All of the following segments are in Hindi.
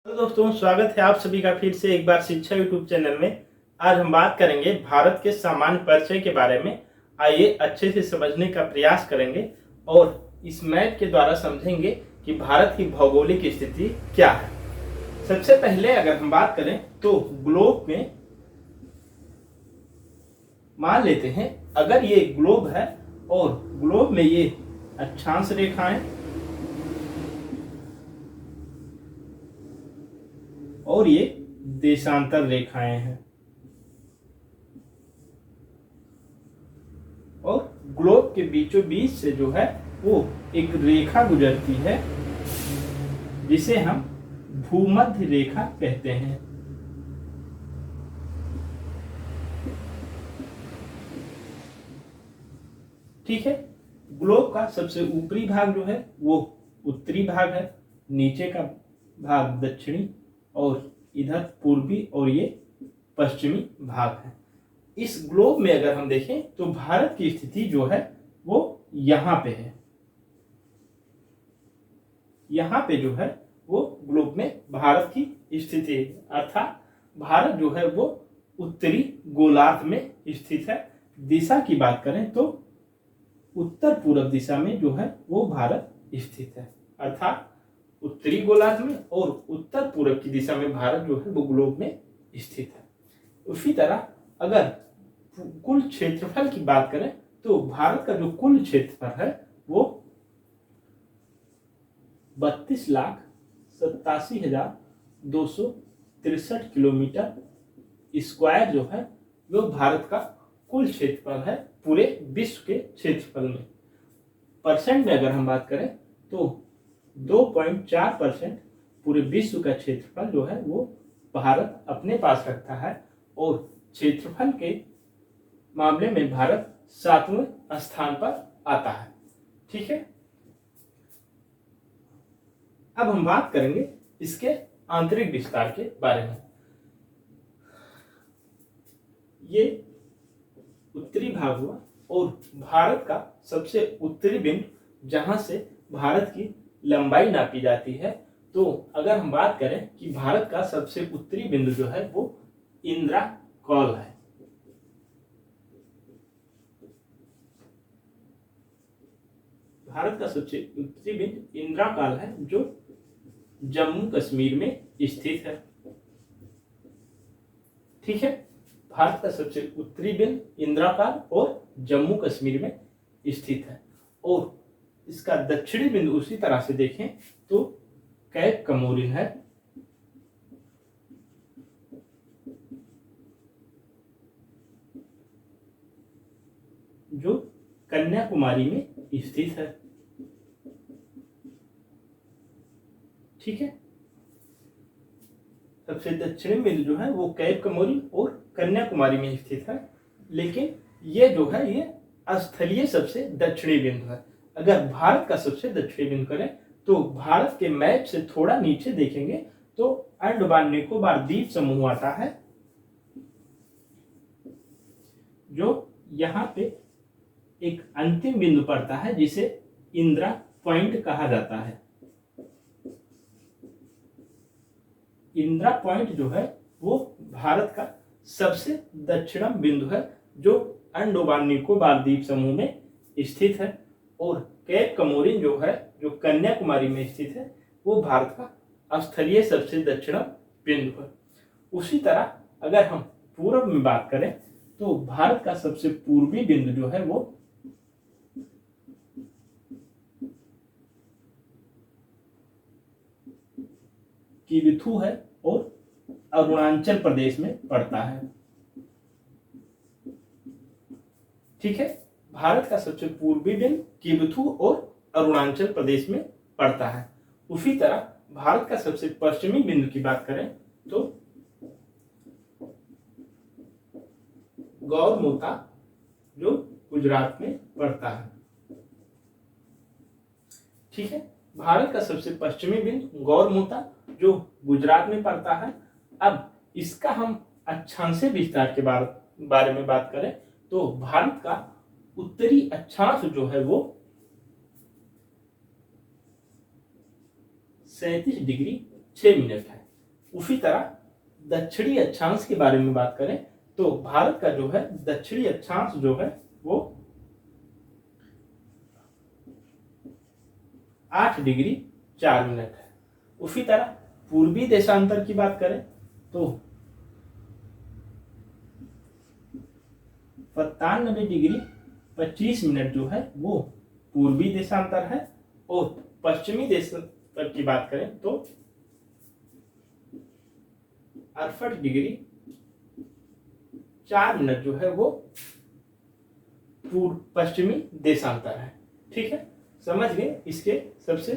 तो दोस्तों, स्वागत है आप सभी का फिर से एक बार शिक्षा यूट्यूब चैनल में। आज हम बात करेंगे भारत के सामान्य परिचय के बारे में। आइए अच्छे से समझने का प्रयास करेंगे और इस मैप के द्वारा समझेंगे कि भारत की भौगोलिक स्थिति क्या है। सबसे पहले अगर हम बात करें तो ग्लोब में मान लेते हैं, अगर ये ग्लोब है और ग्लोब में ये अक्षांश रेखाएं और ये देशांतर रेखाएं हैं और ग्लोब के बीचों बीच से जो है वो एक रेखा गुजरती है जिसे हम भूमध्य रेखा कहते हैं। ठीक है, ग्लोब का सबसे ऊपरी भाग जो है वो उत्तरी भाग है, नीचे का भाग दक्षिणी और इधर पूर्वी और ये पश्चिमी भाग है। इस ग्लोब में अगर हम देखें तो भारत की स्थिति जो है वो यहां पे है। यहां पे जो है वो ग्लोब में भारत की स्थिति है, अर्थात भारत जो है वो उत्तरी गोलार्ध में स्थित है। दिशा की बात करें तो उत्तर पूर्व दिशा में जो है वो भारत स्थित है, अर्थात उत्तरी गोलार्ध में और उत्तर पूर्व की दिशा में भारत जो है वो ग्लोब में स्थित है। उसी तरह अगर कुल क्षेत्रफल की बात करें तो भारत का जो कुल क्षेत्रफल है वो 32,87,263 किलोमीटर स्क्वायर जो है वो भारत का कुल क्षेत्रफल है पूरे विश्व के क्षेत्रफल में। परसेंट में अगर हम बात करें तो 2.4% पूरे विश्व का क्षेत्रफल जो है वो भारत अपने पास रखता है और क्षेत्रफल के मामले में भारत 7वें स्थान पर आता है। ठीक है, अब हम बात करेंगे इसके आंतरिक विस्तार के बारे में। ये उत्तरी भाग हुआ और भारत का सबसे उत्तरी बिंदु जहां से भारत की लंबाई नापी जाती है, तो अगर हम बात करें कि भारत का सबसे उत्तरी बिंदु जो है वो इंदिरा कॉल है। भारत का सबसे उत्तरी बिंदु इंदिरा कॉल है जो जम्मू कश्मीर में स्थित है। ठीक है, भारत का सबसे उत्तरी बिंदु इंदिरा कॉल और जम्मू कश्मीर में स्थित है और इसका दक्षिणी बिंदु उसी तरह से देखें तो कैप कमोरिन है जो कन्याकुमारी में स्थित है। ठीक है, सबसे दक्षिणी बिंदु जो है वो कैप कमोरिन और कन्याकुमारी में स्थित है, लेकिन ये जो है ये स्थलीय सबसे दक्षिणी बिंदु है। अगर भारत का सबसे दक्षिणी बिंदु करें तो भारत के मैप से थोड़ा नीचे देखेंगे तो अंडमान निकोबार द्वीप समूह आता है जो यहाँ पे एक अंतिम बिंदु पड़ता है जिसे इंदिरा पॉइंट कहा जाता है। इंदिरा पॉइंट जो है वो भारत का सबसे दक्षिणम बिंदु है जो अंडमान निकोबार द्वीप समूह में स्थित है और कैप कमोरिन जो है जो कन्याकुमारी में स्थित है वो भारत का स्थलीय सबसे दक्षिणम बिंदु है। उसी तरह अगर हम पूर्व में बात करें तो भारत का सबसे पूर्वी बिंदु जो है वो किबिथु है और अरुणाचल प्रदेश में पड़ता है। ठीक है, भारत का सबसे पूर्वी बिंदु किबिथु और अरुणाचल प्रदेश में पड़ता है। उसी तरह भारत का सबसे पश्चिमी बिंदु की बात करें तो गौरमोता जो गुजरात में पड़ता है। ठीक है, भारत का सबसे पश्चिमी बिंदु गौरमोता जो गुजरात में पड़ता है। अब इसका हम अक्षांशीय विस्तार के बारे में बात करें तो भारत का उत्तरी अक्षांश जो है वो 37 डिग्री 6 मिनट है उसी तरह दक्षिणी अक्षांश के बारे में बात करें तो भारत का जो है दक्षिणी अक्षांश जो है वो 8 डिग्री 4 मिनट है। उसी तरह पूर्वी देशांतर की बात करें तो 97 डिग्री 25 मिनट जो है वो पूर्वी देशांतर है, और पश्चिमी देशांतर की बात करें तो 68 डिग्री 4 मिनट जो है वो पूर्व पश्चिमी देशांतर है। ठीक है, समझ गए। इसके सबसे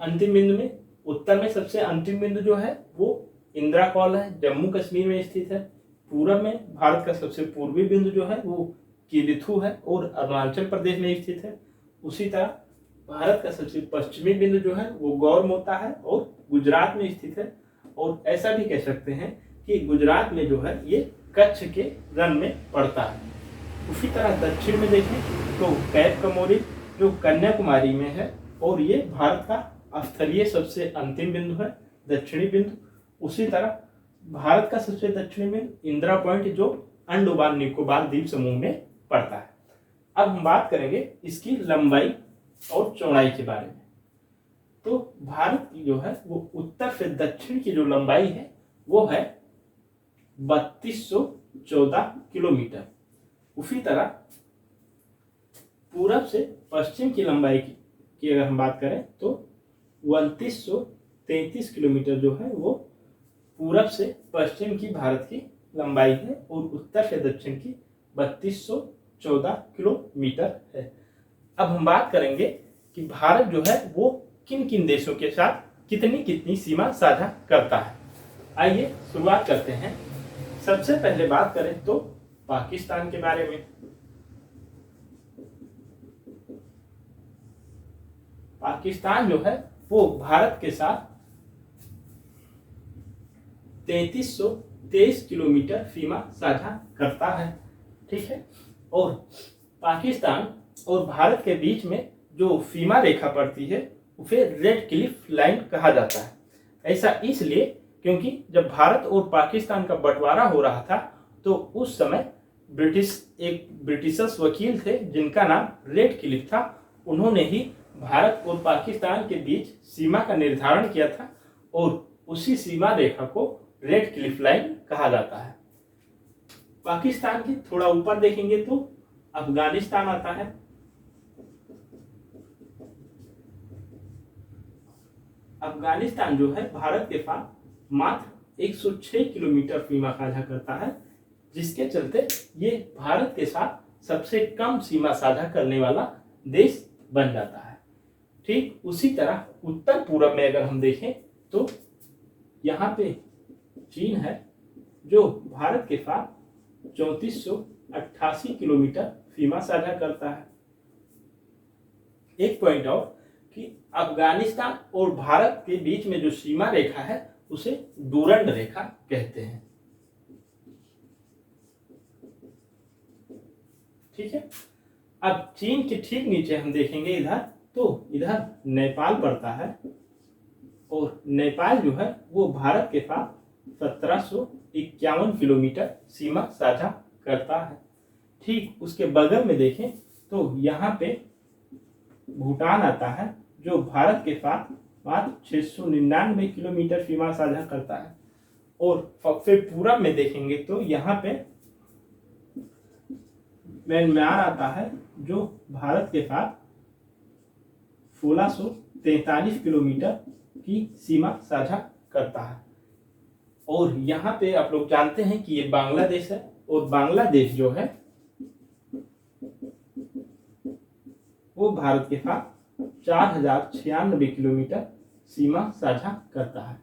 अंतिम बिंदु में, उत्तर में सबसे अंतिम बिंदु जो है वो इंदिरा कौल है, जम्मू कश्मीर में स्थित है। पूरब में भारत का सबसे पूर्वी बिंदु जो है वो किलिथु है और अरुणाचल प्रदेश में स्थित है। उसी तरह भारत का सबसे पश्चिमी बिंदु जो है वो गौरमोता है और गुजरात में स्थित है। और ऐसा भी कह सकते हैं कि गुजरात में जो है ये कच्छ के रन में पड़ता है। उसी तरह दक्षिण में देखें तो कैप कमोरी जो कन्याकुमारी में है, और ये भारत का स्थलीय सबसे अंतिम बिंदु है, दक्षिणी बिंदु। उसी तरह भारत का सबसे दक्षिणी बिंदु इंदिरा पॉइंट जो अंडमान निकोबार द्वीप समूह में पड़ता है। अब हम बात करेंगे इसकी लंबाई और चौड़ाई के बारे में। तो भारत की जो है वो उत्तर से दक्षिण की जो लंबाई है वो है 3214 किलोमीटर। उसी तरह पूरब से पश्चिम की लंबाई की अगर हम बात करें तो 2933 किलोमीटर जो है वो पूरब से पश्चिम की भारत की लंबाई है, और उत्तर से दक्षिण की 3214 किलोमीटर है। अब हम बात करेंगे कि भारत जो है वो किन किन देशों के साथ कितनी कितनी सीमा साझा करता है। आइए शुरुआत करते हैं। सबसे पहले बात करें तो पाकिस्तान के बारे में। पाकिस्तान जो है वो भारत के साथ 3323 किलोमीटर सीमा साझा करता है। ठीक है, और पाकिस्तान और भारत के बीच में जो सीमा रेखा पड़ती है उसे रेड क्लिफ लाइन कहा जाता है। ऐसा इसलिए क्योंकि जब भारत और पाकिस्तान का बंटवारा हो रहा था तो उस समय ब्रिटिशर्स वकील थे जिनका नाम रेड क्लिफ था। उन्होंने ही भारत और पाकिस्तान के बीच सीमा का निर्धारण किया था, और उसी सीमा रेखा को रेड क्लिफ लाइन कहा जाता है। पाकिस्तान के थोड़ा ऊपर देखेंगे तो अफगानिस्तान आता है। अफगानिस्तान जो है भारत के साथ मात्र 106 किलोमीटर सीमा साझा करता है, जिसके चलते ये भारत के साथ सबसे कम सीमा साझा करने वाला देश बन जाता है। ठीक उसी तरह उत्तर पूरब में अगर हम देखें तो यहाँ पे चीन है जो भारत के साथ 3488 किलोमीटर सीमा साझा करता है। एक पॉइंट और कि अफगानिस्तान और भारत के बीच में जो सीमा रेखा है उसे डूरंड रेखा कहते हैं। ठीक है, अब चीन के ठीक नीचे हम देखेंगे इधर तो इधर नेपाल पड़ता है, और नेपाल जो है वो भारत के साथ 1751 किलोमीटर सीमा साझा करता है। ठीक उसके बगल में देखें तो यहाँ पे भूटान आता है जो भारत के साथ मात्र 699 किलोमीटर सीमा साझा करता है। और फिर पूरब में देखेंगे तो यहाँ पे म्यांमार आता है जो भारत के साथ 1643 किलोमीटर की सीमा साझा करता है। और यहाँ पे आप लोग जानते हैं कि ये बांग्लादेश है, और बांग्लादेश जो है वो भारत के साथ 4096 किलोमीटर सीमा साझा करता है।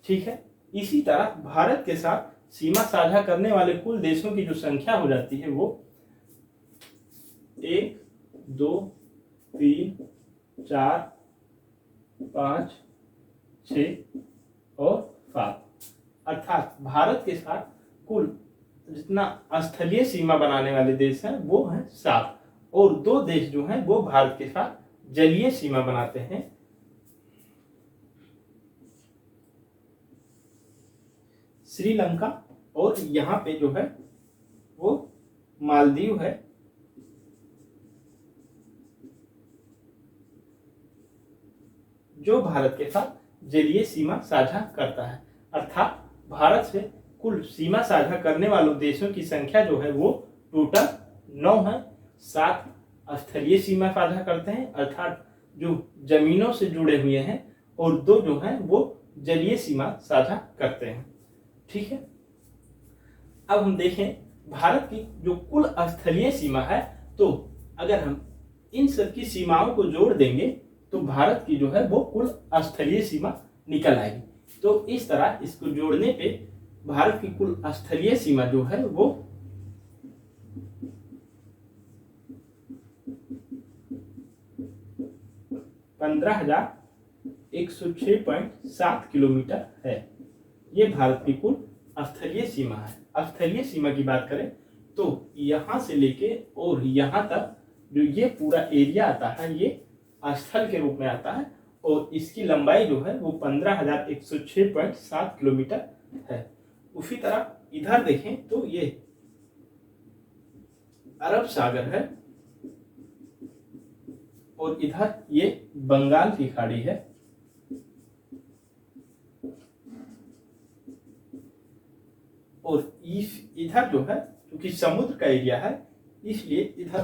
ठीक है, इसी तरह भारत के साथ सीमा साझा करने वाले कुल देशों की जो संख्या हो जाती है वो 1 2 3 4 5 6 और 7, अर्थात भारत के साथ कुल जितना स्थलीय सीमा बनाने वाले देश हैं वो हैं 7, और 2 देश जो हैं वो भारत के साथ जलीय सीमा बनाते हैं। श्रीलंका, और यहाँ पे जो है वो मालदीव है, जो भारत के साथ जलीय सीमा साझा करता है। अर्थात भारत से कुल सीमा साझा करने वालों देशों की संख्या जो है वो टोटल 9 है। 7 स्थलीय सीमा साझा करते हैं, अर्थात जो जमीनों से जुड़े हुए हैं, और 2 जो हैं वो जलीय सीमा साझा करते हैं। ठीक है, अब हम देखें भारत की जो कुल स्थलीय सीमा है, तो अगर हम इन सब की सीमाओं को जोड़ देंगे तो भारत की जो है वो कुल स्थलीय सीमा निकल आएगी। तो इस तरह इसको जोड़ने पे भारत की कुल स्थलीय सीमा जो है वो 15,106.7 किलोमीटर है। ये भारत की कुल स्थलीय सीमा है। स्थलीय सीमा की बात करें तो यहाँ से लेके और यहाँ तक जो ये पूरा एरिया आता है ये स्थल के रूप में आता है, और इसकी लंबाई जो है वो 15,106.7 किलोमीटर है। उसी तरह इधर देखें तो ये अरब सागर है, और इधर ये बंगाल की खाड़ी है, और इधर जो है क्योंकि समुद्र का एरिया है इसलिए इधर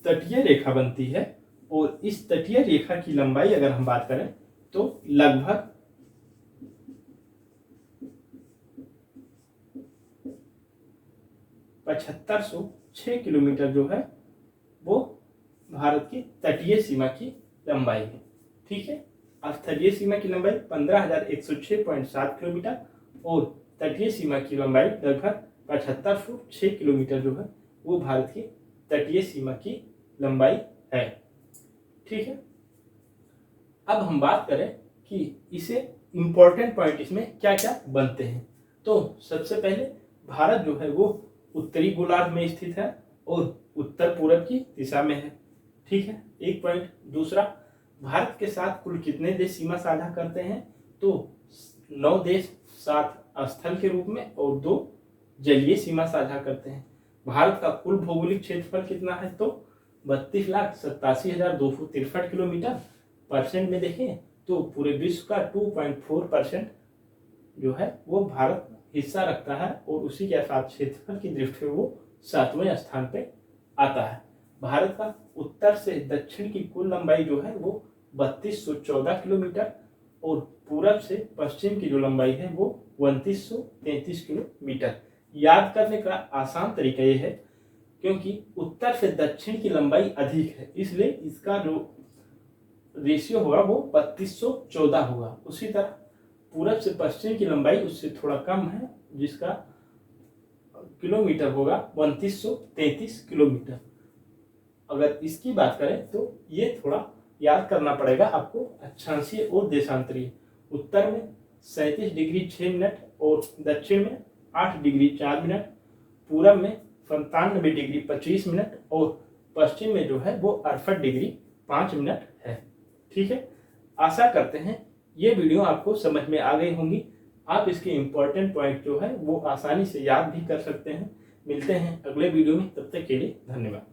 तटीय रेखा बनती है, और इस तटीय रेखा की लंबाई अगर हम बात करें तो लगभग 7506 किलोमीटर जो है वो भारत की तटीय सीमा की लंबाई है। ठीक है, स्थलीय सीमा की लंबाई 15,106.7 किलोमीटर और तटीय सीमा की लंबाई लगभग 7506 किलोमीटर जो है वो भारत की तटीय सीमा की लंबाई है। ठीक है, अब हम बात करें कि इसे इंपॉर्टेंट पॉइंट इसमें क्या क्या बनते हैं। तो सबसे पहले भारत जो है वो उत्तरी गोलार्ध में स्थित है और उत्तर पूर्व की दिशा में है। ठीक है, एक पॉइंट। दूसरा, भारत के साथ कुल कितने देश सीमा साझा करते हैं, तो 9 देश, 7 स्थल के रूप में और 2 जलीय सीमा साझा करते हैं। भारत का कुल भौगोलिक क्षेत्रफल कितना है, तो 32,87,263 किलोमीटर। परसेंट में देखें तो पूरे विश्व का 2.4% जो है वो भारत हिस्सा रखता है, और उसी के साथ क्षेत्रफल की दृष्टि से वो 7वें स्थान पे आता है। भारत का उत्तर से दक्षिण की कुल लंबाई जो है वो 3214 किलोमीटर, और पूरब से पश्चिम की जो लंबाई है वो 2933 किलोमीटर। याद करने का आसान तरीका ये है क्योंकि उत्तर से दक्षिण की लंबाई अधिक है, इसलिए इसका जो रेशियो होगा वो 3214 होगा। उसी तरह पूरब से पश्चिम की लंबाई उससे थोड़ा कम है, जिसका किलोमीटर होगा 2933 किलोमीटर। अगर इसकी बात करें तो ये थोड़ा याद करना पड़ेगा आपको, अक्षांशीय और देशांतरीय। उत्तर में 37 डिग्री 6 मिनट और दक्षिण में 8 डिग्री 4 मिनट, पूरब में 97 डिग्री 25 मिनट और पश्चिम में जो है वो 68 डिग्री 5 मिनट है। ठीक है, आशा करते हैं ये वीडियो आपको समझ में आ गई होंगी। आप इसके इम्पोर्टेंट पॉइंट जो है वो आसानी से याद भी कर सकते हैं। मिलते हैं अगले वीडियो में, तब तक के लिए धन्यवाद।